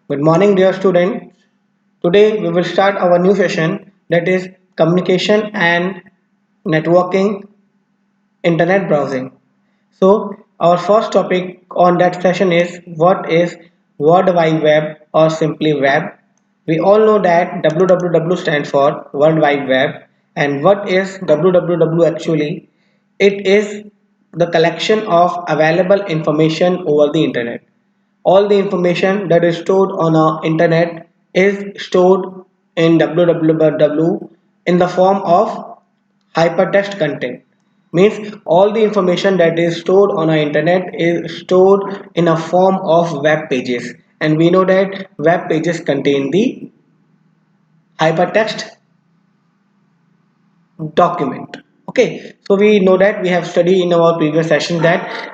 Good morning, dear students. Today we will start our new session, that is communication and networking internet browsing. So, our first topic on that session is what is World Wide Web or simply web. We all know that www stands for World Wide Web, and what is www actually? It is the collection of available information over the internet. All the information that is stored on our internet is stored in www in the form of hypertext content. Means all the information that is stored on our internet is stored in a form of web pages, and we know that web pages contain the hypertext document. Okay, so we know that we have studied in our previous session that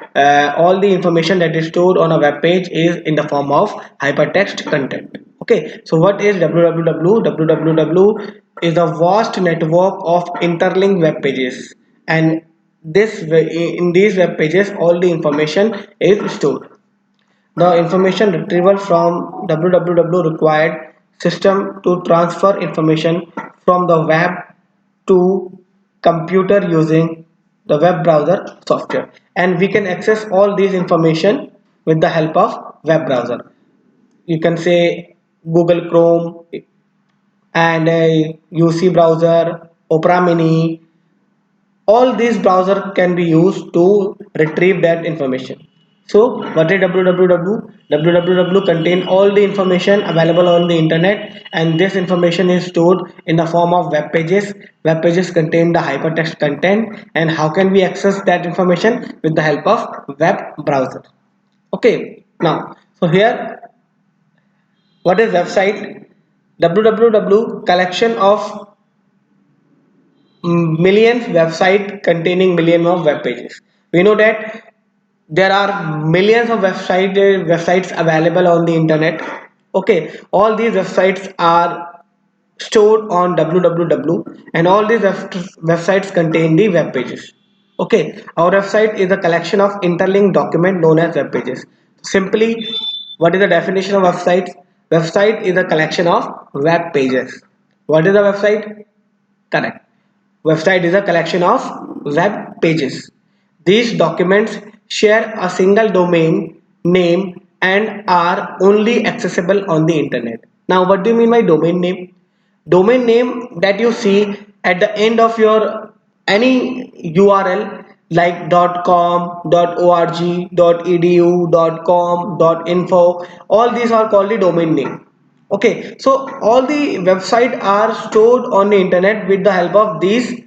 all the information that is stored on a web page is in the form of hypertext content. Okay, so what is www? Www is a vast network of interlinked web pages, and in these web pages all the information is stored. The information retrieval from www required system to transfer information from the web to computer using the web browser software, and we can access all these information with the help of web browser. You can say Google Chrome and UC browser, Opera Mini. All these browser can be used to retrieve that information. So what is www? www contain all the information available on the internet, and this information is stored in the form of web pages. Web pages contain the hypertext content, and how can we access that information? With the help of web browser. Okay, now so here what is website? www collection of millions website containing million of web pages. We know that there are millions of websites available on the internet. Okay, all these websites are stored on www, and all these websites contain the web pages. Okay, our website is a collection of interlinked document known as web pages. Simply, what is the definition of website? Website is a collection of web pages. What is a website? Correct. Website is a collection of web pages. These documents share a single domain name and are only accessible on the internet. Now, what do you mean by domain name? Domain name that you see at the end of your any URL like .com, .org, .edu, .com, .info, all these are called the domain name. Okay, so all the website are stored on the internet with the help of these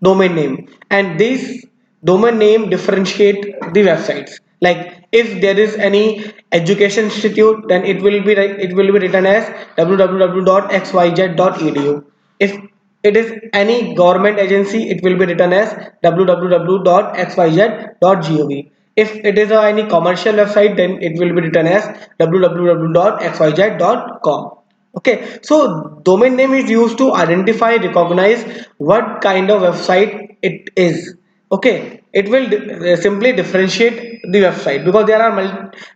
domain name, and these domain name differentiate the websites. Like if there is any education institute, then it will be written as www.xyz.edu. If it is any government agency, it will be written as www.xyz.gov. If it is any commercial website, then it will be written as www.xyz.com. Okay, so domain name is used to identify, recognize what kind of website it is. Okay, it will simply differentiate the website, because there are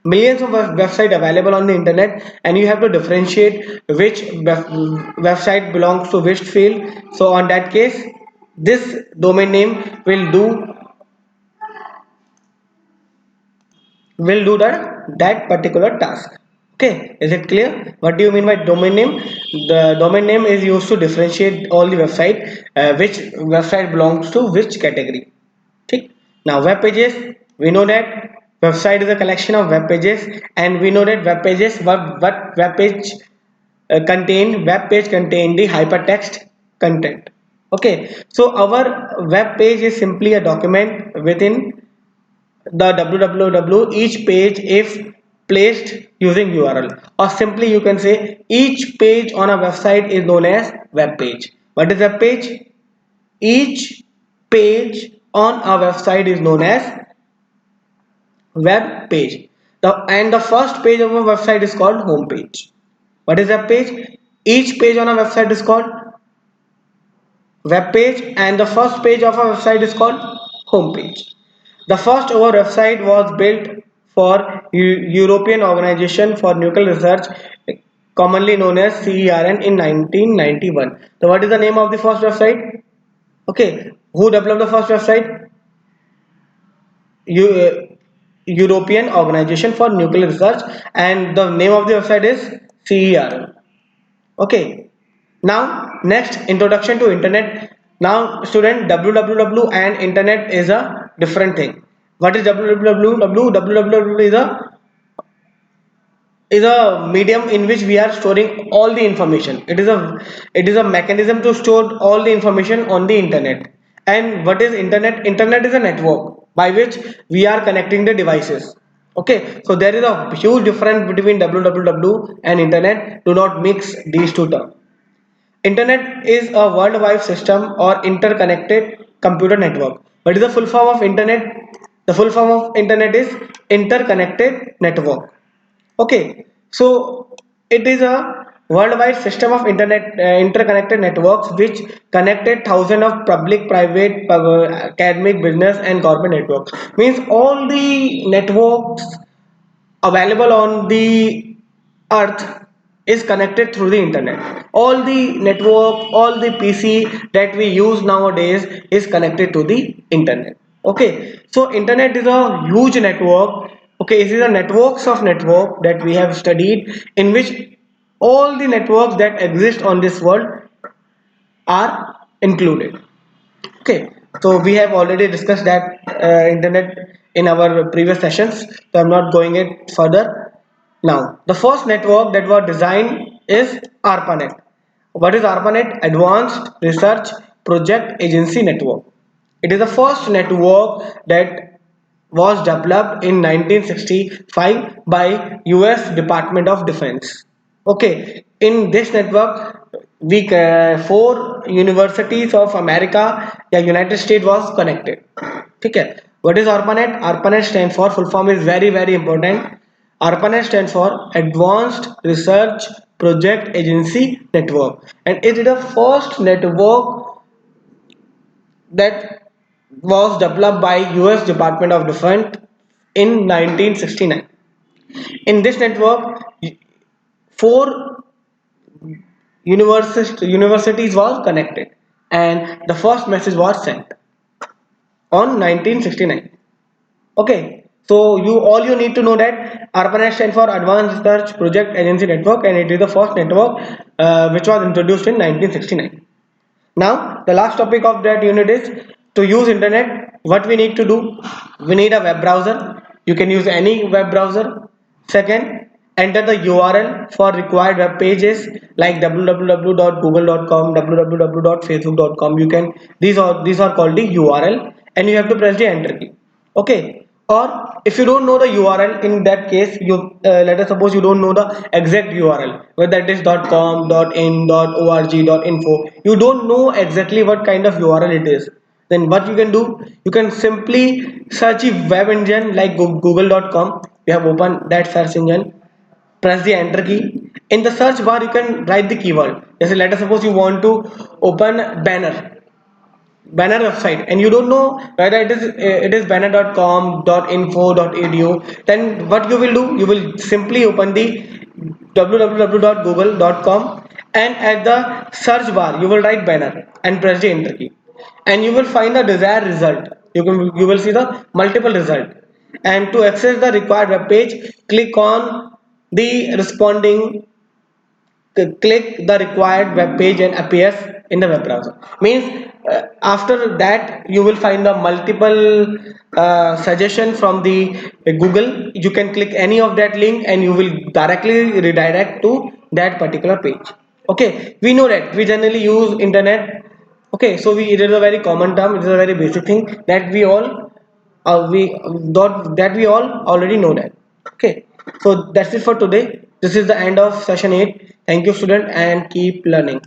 millions of website available on the internet, and you have to differentiate which website belongs to which field. So on that case, this domain name will do that particular task. Okay, is it clear? What do you mean by domain name? The domain name is used to differentiate all the website, which website belongs to which category. Okay. Now web pages, we know that website is a collection of web pages, and we know that what web page web page contain the hypertext content. Okay, so our web page is simply a document within the www. Each page if placed using URL, or simply you can say each page on a website is known as web page. What is web page? Each page on a website is known as web page. The first page of a website is called home page. What is web page? Each page on a website is called web page, and the first page of a website is called home page. The first our website was built for European Organization for Nuclear Research, commonly known as CERN, in 1991. So what is the name of the first website? Okay, who developed the first website? European Organization for Nuclear Research, and the name of the website is CERN. Okay, now next, introduction to internet. Now student, www and internet is a different thing. What is www? Www is a medium in which we are storing all the information. It is a mechanism to store all the information on the internet. And what is internet? Internet is a network by which we are connecting the devices. Okay, so there is a huge difference between www and internet. Do not mix these two terms. Internet is a worldwide system or interconnected computer network. What is the full form of internet? The full form of internet is interconnected network. Okay, so it is a worldwide system of interconnected networks which connected thousands of public, private, academic, business, and government networks. Means all the networks available on the earth is connected through the internet. All the network, all the PC that we use nowadays is connected to the internet. Okay, so internet is a huge network. Okay, it is a networks of network that we have studied, in which all the networks that exist on this world are included. Okay, so we have already discussed that internet in our previous sessions, so I'm not going it further. Now, the first network that was designed is ARPANET. What is ARPANET? Advanced Research Project Agency Network. It is the first network that was developed in 1965 by US Department of Defense. Okay, in this network, we four universities of America, the United States was connected. Okay, what is ARPANET? ARPANET stands for, full form is very important. ARPANET stands for Advanced Research Project Agency Network, and it is the first network that was developed by US Department of Defense in 1969. In this network, four universities was connected, and the first message was sent on 1969. Okay, so you need to know that ARPANET stands for Advanced Research Project Agency Network, and it is the first network which was introduced in 1969. Now the last topic of that unit is, to use internet, what we need to do. We need a web browser. You can use any web browser. Second, enter the URL for required web pages like www.google.com, www.facebook.com. You can, these are called the URL, and you have to press the enter key. Okay, or if you don't know the URL, in that case, you let us suppose you don't know the exact URL, whether it is .com, .in, .org, .info. You don't know exactly what kind of URL it is. Then what you can do, you can simply search a web engine like google.com. You have opened that search engine, press the enter key. In the search bar, you can write the keyword. Just let us suppose you want to open banner website, and you don't know whether it is banner.com, .info, .edu. Then what you will do, you will simply open the www.google.com, and at the search bar you will write banner and press the enter key, and you will find the desired result. You will see the multiple result, and to access the required web page, click on the responding, click the required web page and appears in the web browser. Means after that you will find the multiple suggestion from the Google. You can click any of that link and you will directly redirect to that particular page. Okay, we know that we generally use internet. Okay, so it is a very common term, it is a very basic thing that we all already know that. Okay, so that's it for today. This is the end of session 8. Thank you student, and keep learning.